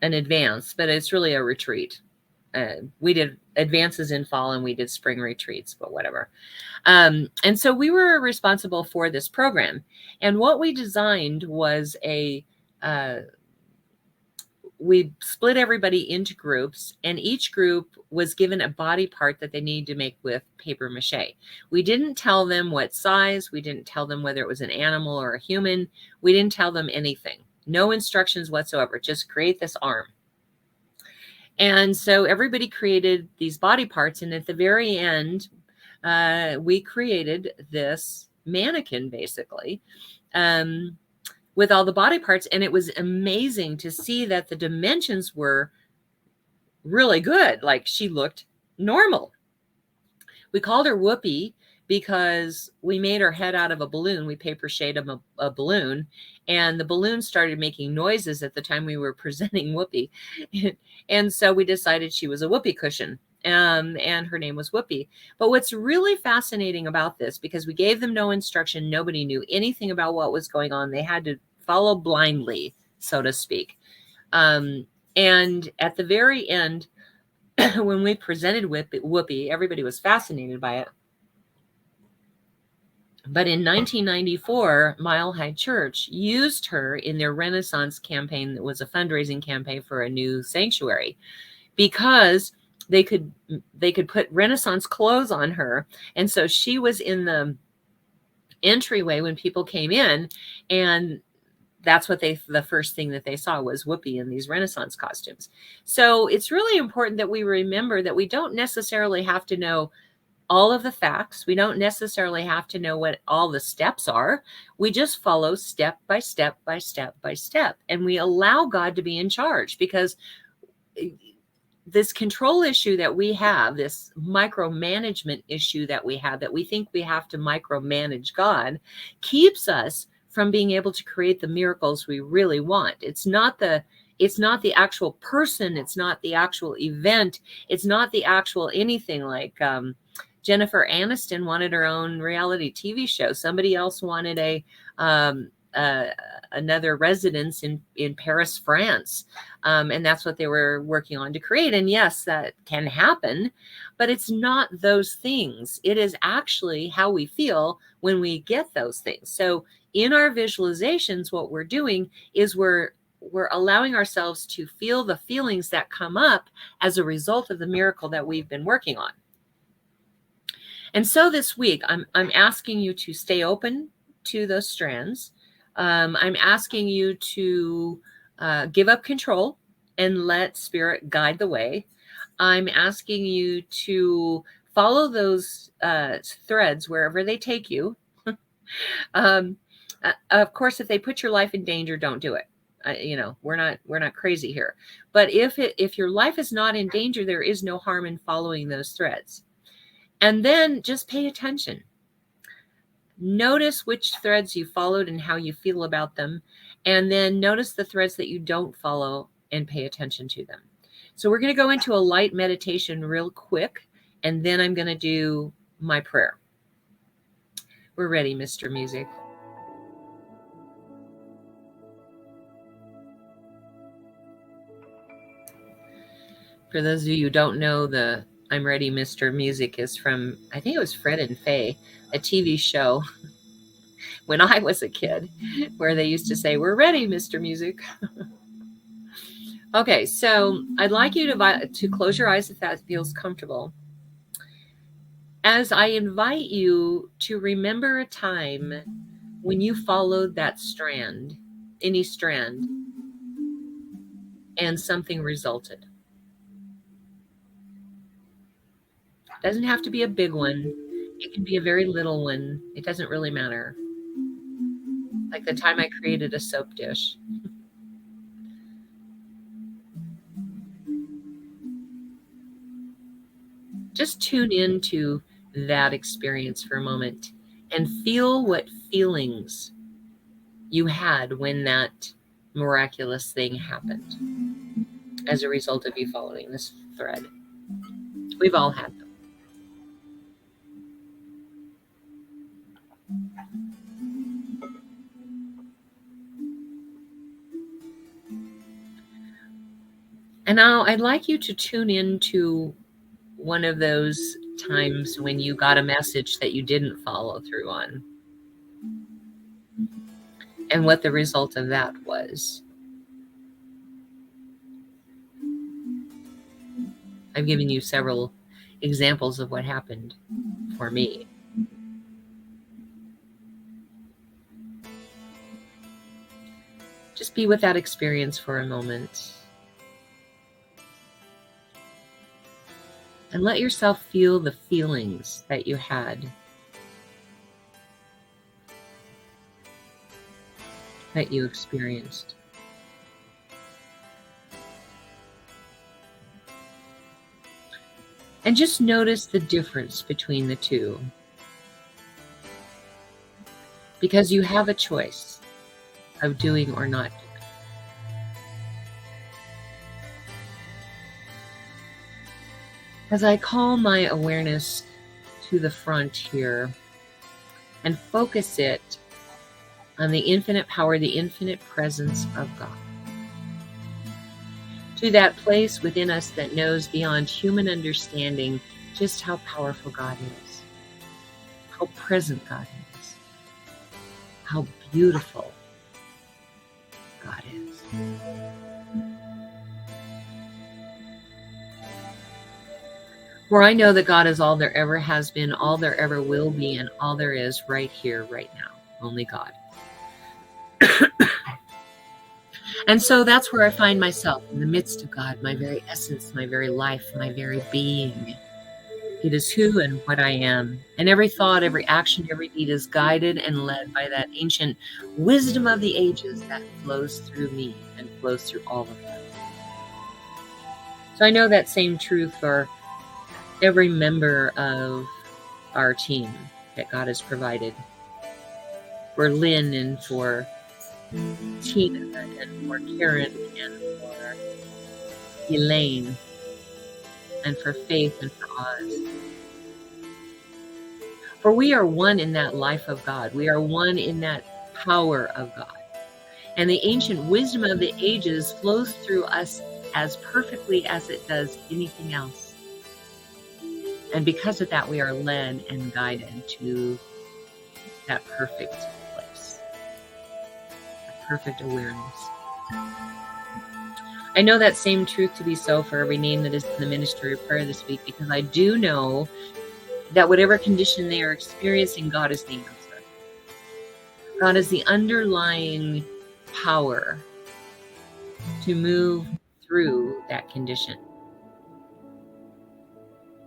advance, but it's really a retreat. We did advances in fall and we did spring retreats, but whatever. And so we were responsible for this program. And what we designed was we split everybody into groups, and each group was given a body part that they needed to make with paper mache. We didn't tell them what size. We didn't tell them whether it was an animal or a human. We didn't tell them anything. No instructions whatsoever. Just create this arm. And so everybody created these body parts. And at the very end, we created this mannequin, basically, with all the body parts. And it was amazing to see that the dimensions were really good. Like, she looked normal. We called her Whoopi because we made her head out of a balloon. We paper shaded a balloon, and the balloon started making noises at the time we were presenting Whoopi. And so we decided she was a whoopee cushion, and her name was Whoopi. But what's really fascinating about this, because we gave them no instruction, nobody knew anything about what was going on. They had to follow blindly, so to speak. And at the very end, when we presented Whoopi, everybody was fascinated by it. But in 1994, Mile High Church used her in their Renaissance campaign. That was a fundraising campaign for a new sanctuary, because they could put Renaissance clothes on her. And so she was in the entryway when people came in, and that's what the first thing that they saw was Whoopi in these Renaissance costumes. So it's really important that we remember that we don't necessarily have to know all of the facts. We don't necessarily have to know what all the steps are. We just follow step by step by step by step. And we allow God to be in charge, because this control issue that we have, this micromanagement issue that we have, that we think we have to micromanage God, keeps us from being able to create the miracles we really want. It's not the actual person. It's not the actual event. It's not the actual anything. Like, Jennifer Aniston wanted her own reality TV show. Somebody else wanted a another residence in Paris, France. And that's what they were working on to create. And yes, that can happen, but it's not those things. It is actually how we feel when we get those things. So in our visualizations, what we're doing is we're allowing ourselves to feel the feelings that come up as a result of the miracle that we've been working on. And so this week, I'm asking you to stay open to those strands. I'm asking you to give up control and let Spirit guide the way. I'm asking you to follow those threads wherever they take you. Of course, if they put your life in danger, don't do it. We're not crazy here. But if your life is not in danger, there is no harm in following those threads. And then just pay attention. Notice which threads you followed and how you feel about them. And then notice the threads that you don't follow and pay attention to them. So we're going to go into a light meditation real quick, and then I'm going to do my prayer. We're ready, Mr. Music. For those of you who don't know, the I'm Ready, Mr. Music is from, I think it was Fred and Faye, a TV show when I was a kid, where they used to say, "We're ready, Mr. Music." Okay, so I'd like you to close your eyes if that feels comfortable. As I invite you to remember a time when you followed that strand, any strand, and something resulted. It doesn't have to be a big one. It can be a very little one. It doesn't really matter. Like the time I created a soap dish. Just tune into that experience for a moment and feel what feelings you had when that miraculous thing happened as a result of you following this thread. We've all had them. And now I'd like you to tune into one of those times when you got a message that you didn't follow through on, and what the result of that was. I've given you several examples of what happened for me. Just be with that experience for a moment. And let yourself feel the feelings that you had, that you experienced. And just notice the difference between the two. Because you have a choice of doing or not doing. As I call my awareness to the front here and focus it on the infinite power, the infinite presence of God, to that place within us that knows beyond human understanding just how powerful God is, how present God is, how beautiful God is. For I know that God is all there ever has been, all there ever will be, and all there is right here, right now. Only God. And so that's where I find myself, in the midst of God, my very essence, my very life, my very being. It is who and what I am. And every thought, every action, every deed is guided and led by that ancient wisdom of the ages that flows through me and flows through all of them. So I know that same truth for every member of our team that God has provided. For Lynn and for Tina and for Karen and for Elaine and for Faith and for Oz. For we are one in that life of God. We are one in that power of God. And the ancient wisdom of the ages flows through us as perfectly as it does anything else. And because of that, we are led and guided to that perfect place, that perfect awareness. I know that same truth to be so for every name that is in the ministry of prayer this week, because I do know that whatever condition they are experiencing, God is the answer. God is the underlying power to move through that condition.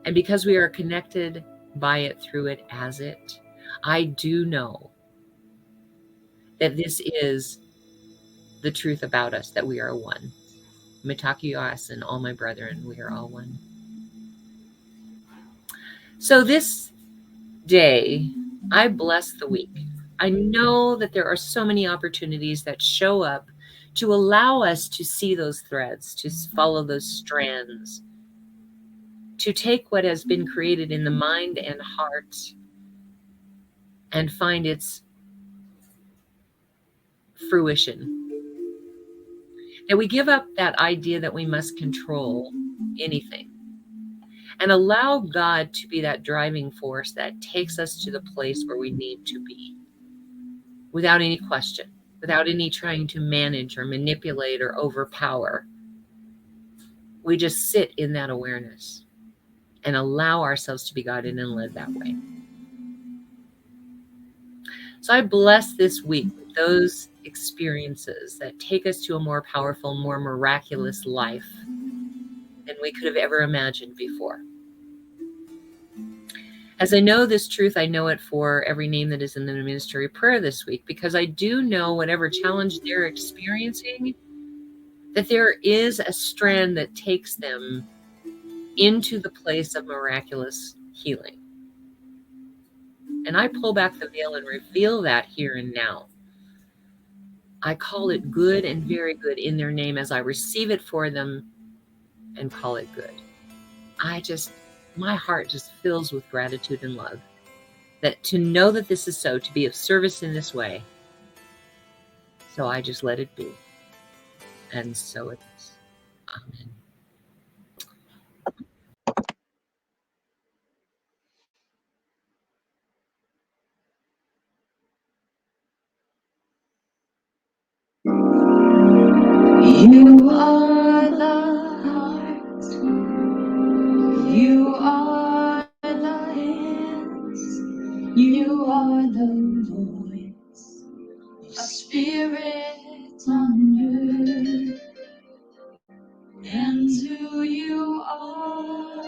And because we are connected by it, through it, as it, I do know that this is the truth about us, that we are one. Mitaku Yas and all my brethren, we are all one. So this day, I bless the week. I know that there are so many opportunities that show up to allow us to see those threads, to follow those strands, to take what has been created in the mind and heart and find its fruition. That we give up that idea that we must control anything and allow God to be that driving force that takes us to the place where we need to be without any question, without any trying to manage or manipulate or overpower. We just sit in that awareness and allow ourselves to be guided and led that way. So I bless this week with those experiences that take us to a more powerful, more miraculous life than we could have ever imagined before. As I know this truth, I know it for every name that is in the ministry of prayer this week, because I do know whatever challenge they're experiencing, that there is a strand that takes them into the place of miraculous healing. And I pull back the veil and reveal that here and now. I call it good and very good in their name as I receive it for them and call it good. My heart just fills with gratitude and love that to know that this is so, to be of service in this way. So I just let it be. And so it is. Amen. You are the heart, you are the hands, you are the voice of spirit on earth, and who you are,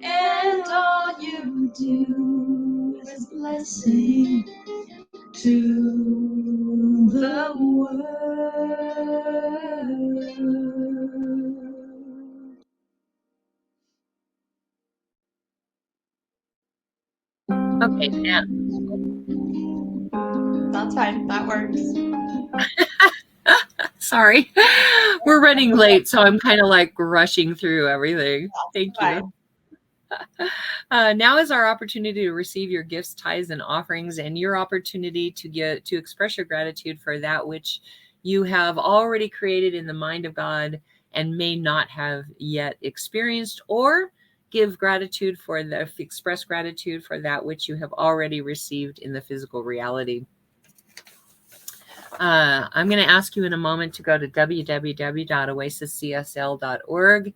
and all you do is blessing to the world. Okay, now. That's fine. That works. Sorry. We're running late, so I'm kind of like rushing through everything. Thank you. Now is our opportunity to receive your gifts, tithes, and offerings, and your opportunity to express your gratitude for that which you have already created in the mind of God and may not have yet experienced, or express gratitude for that which you have already received in the physical reality. I'm going to ask you in a moment to go to www.oasiscsl.org.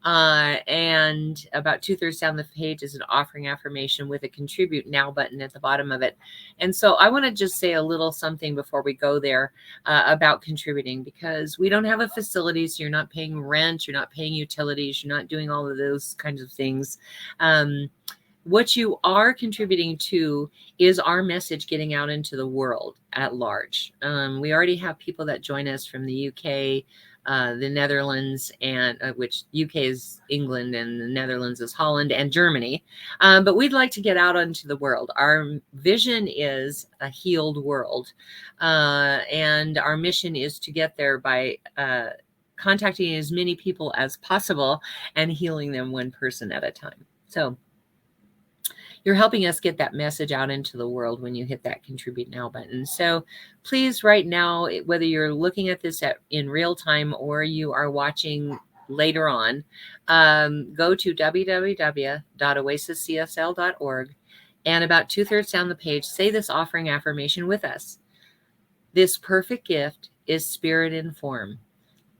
And about 2/3 down the page is an offering affirmation with a contribute now button at the bottom of it. And so I want to just say a little something before we go there about contributing, because we don't have a facility, so you're not paying rent, you're not paying utilities, you're not doing all of those kinds of things. What you are contributing to is our message getting out into the world at large. We already have people that join us from the UK, the Netherlands, and which UK is England and the Netherlands is Holland and Germany. But we'd like to get out into the world. Our vision is a healed world. And our mission is to get there by contacting as many people as possible and healing them one person at a time. So you're helping us get that message out into the world when you hit that Contribute Now button. So please, right now, whether you're looking at this in real time or you are watching later on, go to www.oasiscsl.org, and about 2/3 down the page, say this offering affirmation with us. This perfect gift is spirit in form,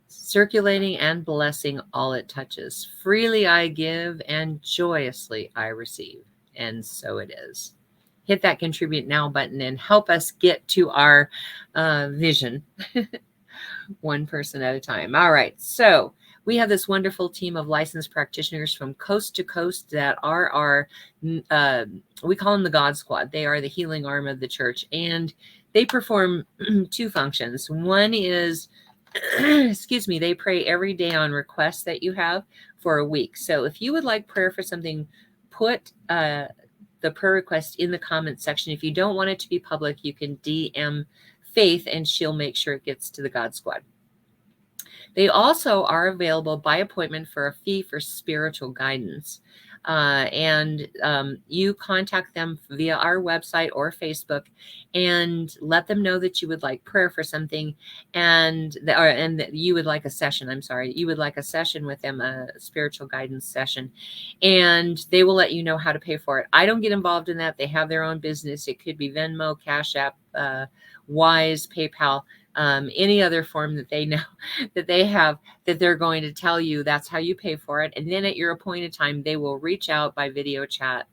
circulating and blessing all it touches. Freely I give and joyously I receive. And so it is. Hit that Contribute Now button and help us get to our vision, one person at a time. All right. So we have this wonderful team of licensed practitioners from coast to coast that are our, we call them the God Squad. They are the healing arm of the church, and they perform two functions. One is, excuse me, they pray every day on requests that you have for a week. So if you would like prayer for something, put the prayer request in the comment section. If you don't want it to be public, you can DM Faith and she'll make sure it gets to the God Squad. They also are available by appointment for a fee for spiritual guidance. You contact them via our website or Facebook and let them know that you would like prayer for something, and that you would like a session. You would like a session with them, a spiritual guidance session, and they will let you know how to pay for it. I don't get involved in that. They have their own business. It could be Venmo, Cash App, Wise, PayPal. Any other form that they know that they have, that they're going to tell you that's how you pay for it. And then at your appointed time, they will reach out by video chat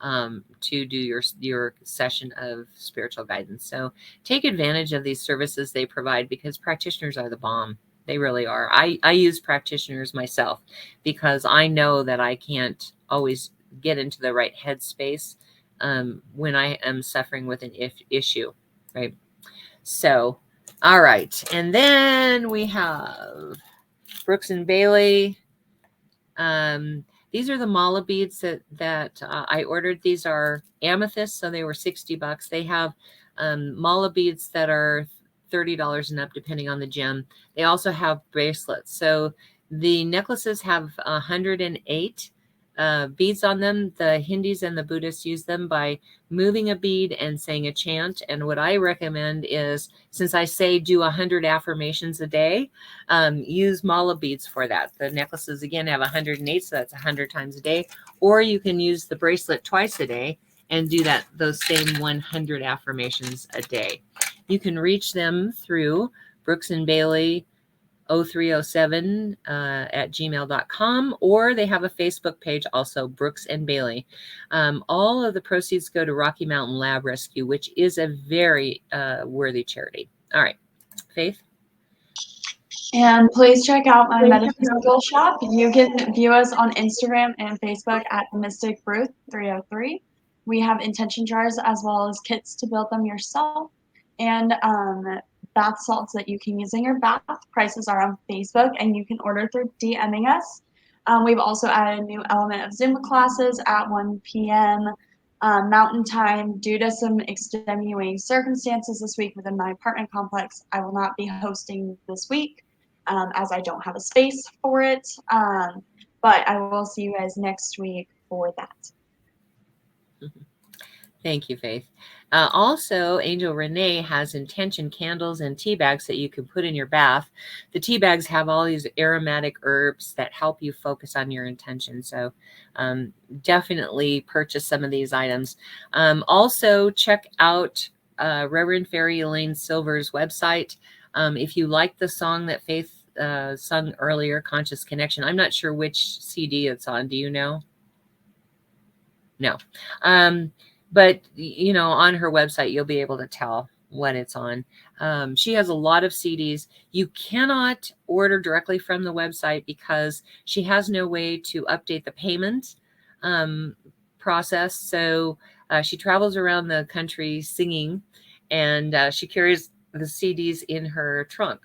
to do your session of spiritual guidance. So take advantage of these services they provide, because practitioners are the bomb. They really are. I use practitioners myself because I know that I can't always get into the right headspace when I am suffering with an issue, right? So, all right. And then we have Brooks and Bailey. These are the mala beads that I ordered. These are amethyst, so they were $60. They have mala beads that are $30 and up, depending on the gem. They also have bracelets. So the necklaces have 108 beads on them. The Hindus and the Buddhists use them by moving a bead and saying a chant. And what I recommend is, since I say do 100 affirmations a day, use mala beads for that. The necklaces, again, have 108, so that's 100 times a day. Or you can use the bracelet twice a day and do those same 100 affirmations a day. You can reach them through Brooks and Bailey 0307 at gmail.com, or they have a Facebook page also, Brooks and Bailey. All of the proceeds go to Rocky Mountain Lab Rescue, which is a very worthy charity. All right, Faith? And please check out my metaphysical shop. You can view us on Instagram and Facebook at The Mystic Ruth 303. We have intention jars as well as kits to build them yourself, and bath salts that you can use in your bath. Prices are on Facebook, and you can order through DMing us. We've also added a new element of Zumba classes at 1 p.m. Mountain Time. Due to some extenuating circumstances this week within my apartment complex, I will not be hosting this week as I don't have a space for it. But I will see you guys next week for that. Thank you, Faith. Also, Angel Renee has intention candles and tea bags that you can put in your bath. The tea bags have all these aromatic herbs that help you focus on your intention. So definitely purchase some of these items. Also, check out Reverend Fairy Elaine Silver's website. If you like the song that Faith sung earlier, Conscious Connection, I'm not sure which CD it's on. Do you know? No. But, you know, on her website, you'll be able to tell what it's on. She has a lot of CDs. You cannot order directly from the website because she has no way to update the payment process. So she travels around the country singing, and she carries the CDs in her trunk.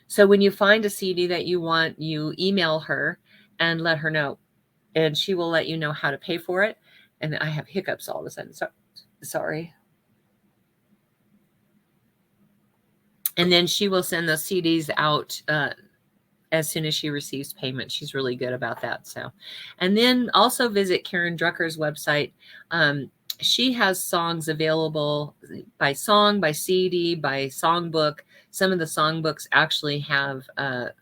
So when you find a CD that you want, you email her and let her know, and she will let you know how to pay for it. And I have hiccups all of a sudden. So, sorry. And then she will send those CDs out as soon as she receives payment. She's really good about that. So, and then also visit Karen Drucker's website. She has songs available by song, by CD, by songbook. Some of the songbooks actually have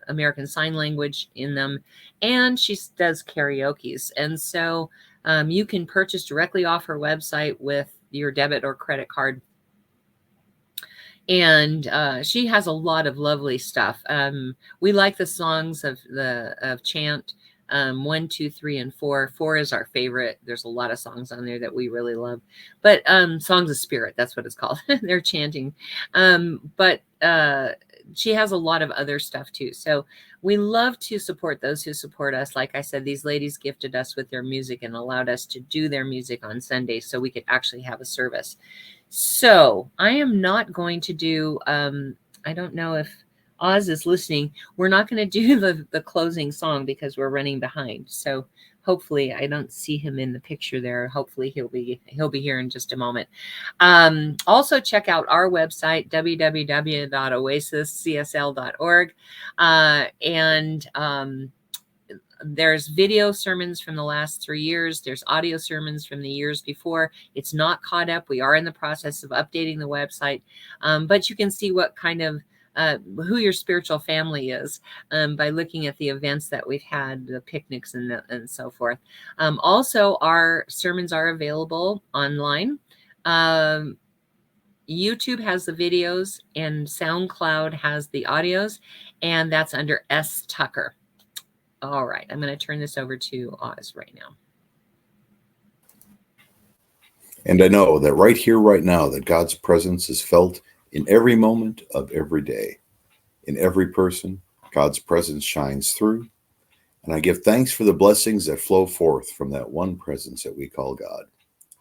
American Sign Language in them, and she does karaoke's. And so you can purchase directly off her website with your debit or credit card. And she has a lot of lovely stuff. We like the songs of chant. 1, 2, 3, and 4. 4 is our favorite. There's a lot of songs on there that we really love, but songs of spirit, that's what it's called. They're chanting. But she has a lot of other stuff too. So we love to support those who support us. Like I said, these ladies gifted us with their music and allowed us to do their music on Sundays so we could actually have a service. So I am not going to do, I don't know if Oz is listening. We're not going to do the closing song because we're running behind. So hopefully, I don't see him in the picture there. Hopefully he'll be here in just a moment. Also check out our website, www.oasiscsl.org. There's video sermons from the last 3 years. There's audio sermons from the years before. It's not caught up. We are in the process of updating the website. But you can see what kind of who your spiritual family is by looking at the events that we've had, the picnics and so forth. Also, our sermons are available online. YouTube has the videos and SoundCloud has the audios, and that's under S. Tucker. All right, I'm going to turn this over to Oz right now. And I know that right here, right now, that God's presence is felt in every moment of every day. In every person, God's presence shines through. And I give thanks for the blessings that flow forth from that one presence that we call God.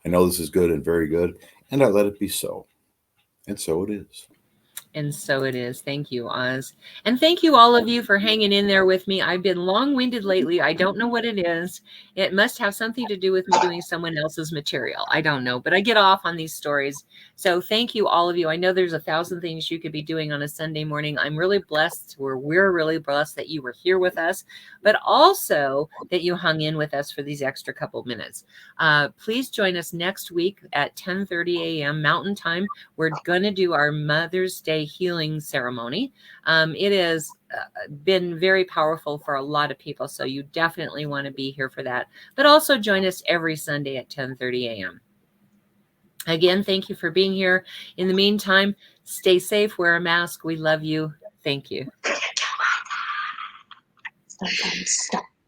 I know this is good and very good, and I let it be so. And so it is. And so it is. Thank you, Oz. And thank you, all of you, for hanging in there with me. I've been long-winded lately. I don't know what it is. It must have something to do with me doing someone else's material. I don't know, but I get off on these stories. So thank you, all of you. I know there's 1,000 things you could be doing on a Sunday morning. I'm really blessed. We're really blessed that you were here with us, but also that you hung in with us for these extra couple minutes. Please join us next week at 10:30 a.m. Mountain Time. We're going to do our Mother's Day healing ceremony. It has been very powerful for a lot of people, so you definitely want to be here for that. But also join us every Sunday at 10:30 a.m. Again, thank you for being here. In the meantime, stay safe, wear a mask. We love you. Thank you. Stop.